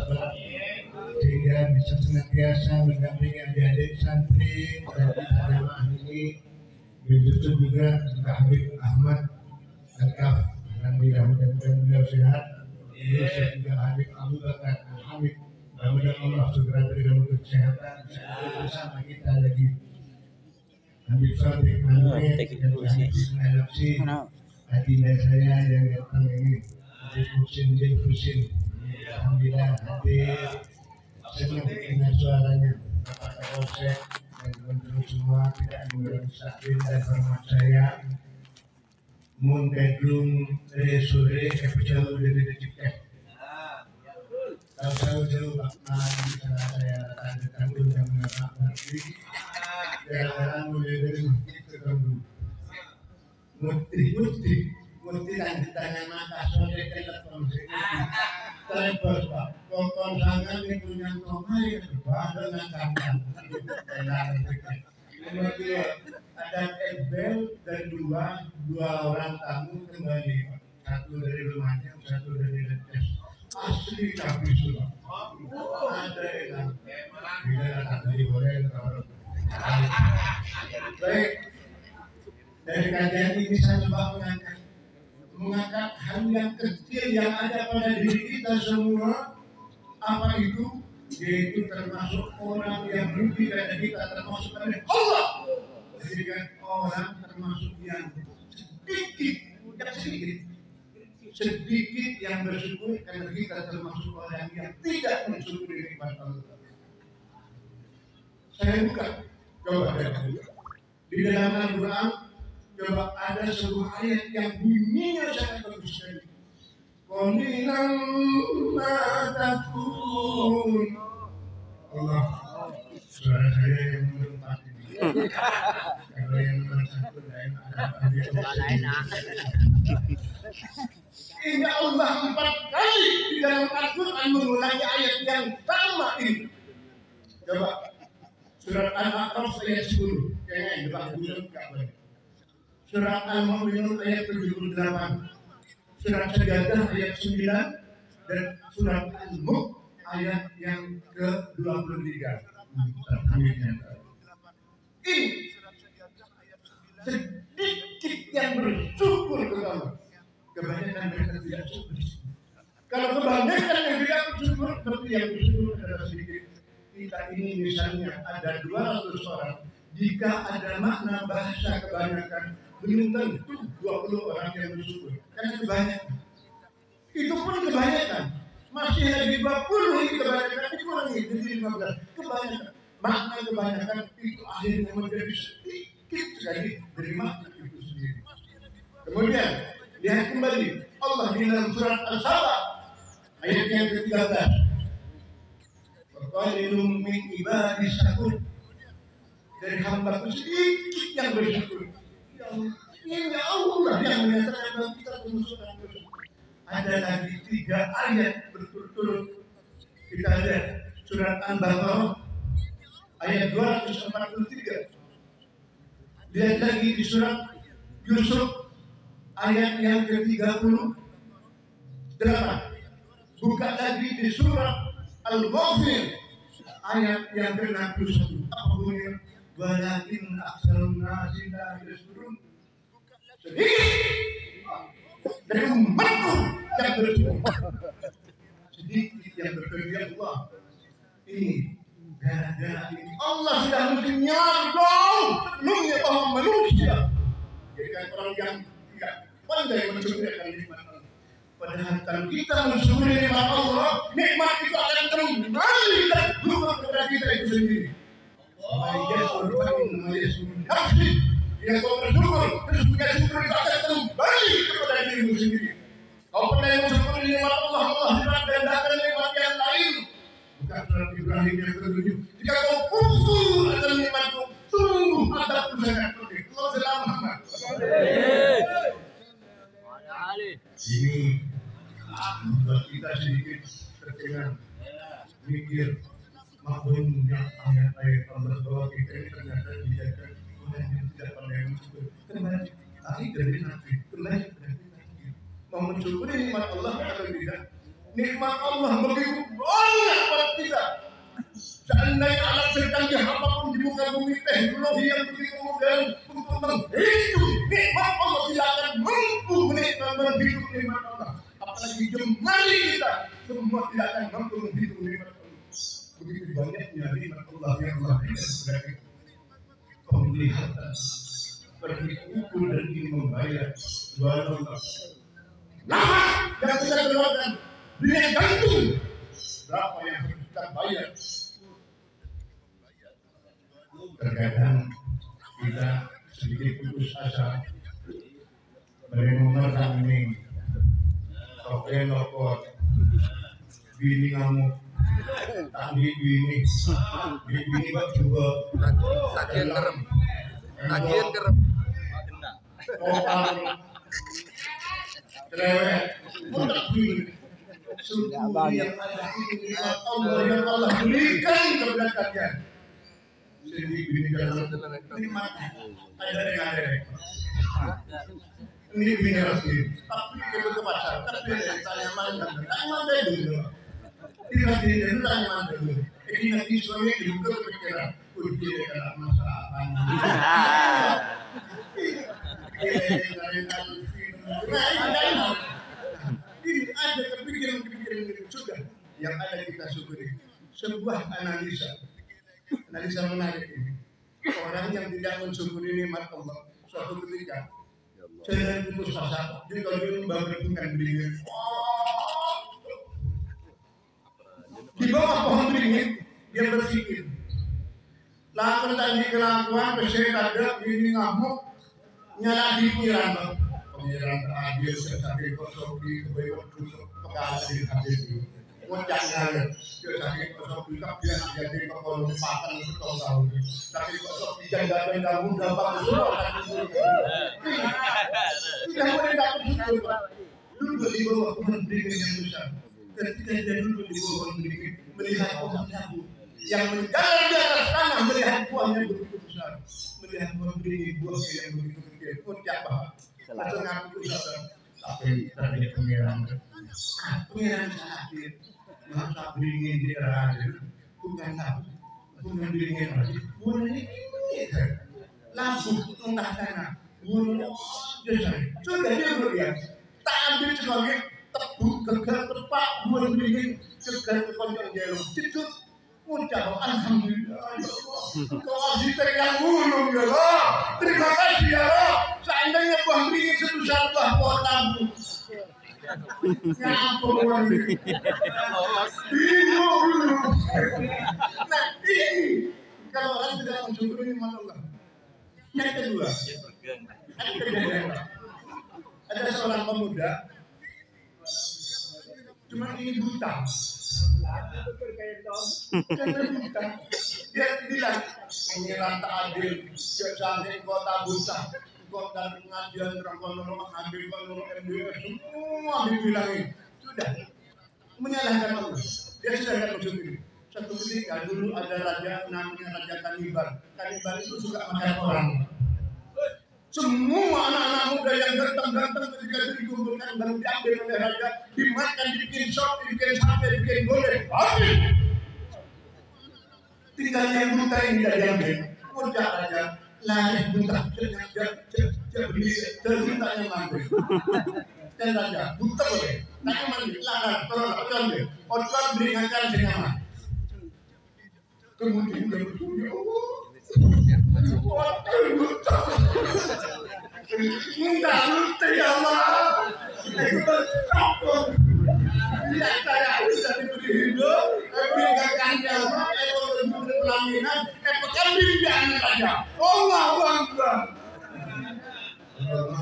sabar sehingga bisa senantiasa mendampingi adik-adik santri dan jamaah ini. Begitu juga Habib Ahmad Al-Kaf, alhamdulillah mudah-mudahan beliau sehat. Terus juga Habib Abu Bakar Al-Hamid, mudah-mudahan Allah segera berikan kesehatan bersama kita lagi. Habib Sadiq Nandri dan Habib Nalapsi, adinda saya yang datang ini, Habib Husin bin Husin, alhamdulillah hadir. Senang dengar suaranya Bapak Kapolsek dan teman-teman semua, tidak mengurangi sakit dan hormat saya. Mun bedung sore jauh dari detiknya. Tahu jauh bahkan bisa saya tanggung yang mengapak nanti. Jalan mulai dari masjid ke kampung. Muti dan ditanya maka sore telepon telepon pak. Kompon sangat yang punya komai ada ngangkat. Kemudian ada Ebel dan dua orang tamu kembali, satu dari rumahnya, satu dari Letes. Asli tapi sudah ada yang tidak tadi boleh kalau baik dari kajian ini saya coba mengangkat hal yang kecil yang ada pada diri kita semua. Apa itu? Yaitu termasuk orang yang rugi dan kita termasuk oleh Allah. Jadi kan orang termasuk yang sedikit yang bersyukur karena kita termasuk orang yang tidak mensyukuri nikmat Allah. Saya buka, coba di dalam Al-Quran, coba ada sebuah ayat yang bunyinya sangat bagus sekali. Qalilan ma takun. Allah, suara saya yang melompat ini. Kalau yang nomor satu lain Inna Allah 4 kali di dalam Al-Quran mengulangi ayat yang sama ini. Coba surat Al-A'raf ayat 10. Kayaknya yang depan bulan kapan? Surat Al-Mu'minun ayat 78. Surat Sajadah ayat 9 dan surat Al-Mulk ayat yang ke-23. Ini sedikit yang bersyukur kepada Allah. Kebanyakan mereka tidak syukur. Kalau kebanyakan yang tidak bersyukur, seperti yang bersyukur adalah sedikit. Kita ini misalnya ada 200 orang. Jika ada makna bahasa kebanyakan, belum tentu 20 orang yang bersyukur. Karena kebanyakan. Itu pun kebanyakan. Masih lagi 20 ini kebanyakan, dikurangi jadi 15. Kebanyakan. Makna kebanyakan itu akhirnya menjadi sedikit sekali dari makna itu sendiri. Kemudian lihat kembali Allah di dalam surat Al-Sabah ayat yang ke-13. Qalilun min ibadis syakur. Dari hamba-Ku sedikit yang bersyukur. Ya Allah yang menyatakan bahwa kita termasuk dalam bersyukur. Ada lagi 3 ayat berturut-turut. Kita lihat surat Al-Baqarah ayat 243. Lihat lagi di surat Yusuf ayat yang ke-38. Buka lagi di surat Al-Ghafir ayat yang ke-61. Apa bunyinya? Walakin aksarun nasi la yashkurun. Sedikit dari umatku yang bersyukur. Sedikit yang berkerja Allah. Ini gara-gara ini Allah sudah menyiapkan sebelumnya bahwa manusia jadikan orang yang tidak pandai mensyukuri nikmat Allah. Padahal kalau kita mensyukuri nikmat Allah, nikmat itu akan kembali dan berubah kepada kita itu sendiri. Jika kau bersyukur, terus punya syukur itu akan kembali kepada dirimu sendiri. Kau pernah mensyukuri nikmat Allah, Allah gandakan nikmat yang lain. Bukan surat Ibrahim yang ke-7. Jika kau kufur akan nikmatku, sungguh adabku sangat pedih. Allah selamat. Ini membuat kita sedikit tercengang, mikir maklumnya ayat-ayat Allah bahwa kita ini ternyata dijadikan orang yang tidak pandai mensyukur. Kembali tadi dari nanti, kembali dari nanti. Mau mensyukuri nikmat Allah atau tidak? Nikmat Allah begitu banyak seandainya alat secanggih apapun di muka bumi teknologi yang begitu modern untuk menghitung nikmat Allah tidak akan mampu menghitung nikmat Allah. Apalagi jemari kita semua tidak akan mampu menghitung nikmat Allah. Begitu banyaknya nikmat Allah yang Allah berikan sebagai penglihatan, pergi ukur dan ingin membayar Allah. Nah, yang kita keluarkan dunia gantung berapa yang harus kita bayar. Terkadang kita sedikit putus asa merenungkan ini oke nopot bini ngamuk tadi bini kok juga tagihan kerem kopal cerewet mudah bini suku yang ada ini Allah yang Allah berikan kepada kalian. Jadi bini dalam nikmat ada dengan ada. Ini bini rasmi. Tapi kalau ke pasar, tapi tanya mana dulu. Tidak dulu tanya mana dulu. Ini nanti suami juga berpikiran, uji dengan masalah. Ini ada kepikiran sudah yang ada kita syukuri. Sebuah analisa menarik ini. Orang yang tidak mensyukuri nikmat Allah suatu ketika jangan putus asa. Jadi kalau dia membangunkan beringin di bawah pohon beringin dia berpikir lakukan tadi kelakuan pesek ada ini ngamuk nyala di pengiran terakhir sebagai kosong di kebaikan pegalan di hadir Jangan sakit kosong juga biar jadi kekompatan untuk tahun. Tapi kosong dijaga kamu dapat semua. Tidak boleh dapat semua. Dulu di bawah pohon beringin yang besar. Ketika dia duduk di bawah pohon beringin melihat pohon jambu yang menjalar di atas tanah melihat buahnya begitu besar, melihat pohon beringin buahnya yang begitu kecil. Pun siapa? Langsung ngaku sadar. Tapi tadi pengiran sakit. Masa beringin di hadir, bukan beringin lagi, bukan ini, langsung entah tanah, bukan sudah dia berlihat, tak ambil sebagai tebu gegar tepat, bukan beringin gegar kepanjang jalan, cukup ucap alhamdulillah, ya Allah, kau arsitek yang ulung ya Allah, terima kasih ya Allah, seandainya buah beringin sebesar buah pohon lampu. Ngampun nah ini kalau orang tidak mensyukuri nikmat Allah. Yang kedua, ada seorang pemuda, cuma ini buta. Dia bilang pengiran tak adil, sampai kota buta. Kok dari pengajian rangkul ambil kalau MBS semua dibilangin sudah menyalahkan Allah. Dia sudah akan mensyukuri. Satu ketika dulu ada raja namanya Raja Kanibal. Kanibal itu suka makan orang. Semua anak-anak muda yang ganteng-ganteng ketika itu dikumpulkan dan diambil oleh raja, dimakan, dibikin sop, dibikin sate, dibikin golek. Habis. Tinggal yang buta ini tidak diambil. Puncak raja. Lari buta, terbuta yang mandi. Dan raja, buta boleh. Tak mandi, lari, tolong, otron beringatkan senyaman. Kemudian dia bertanya, otron buta. Enggak buta ya Allah. Itu bertakut. Tidak saya bisa diberi hidup, beringatkan nyawa, pelaminan, pekan dirinya saja. Allahu Akbar. Allah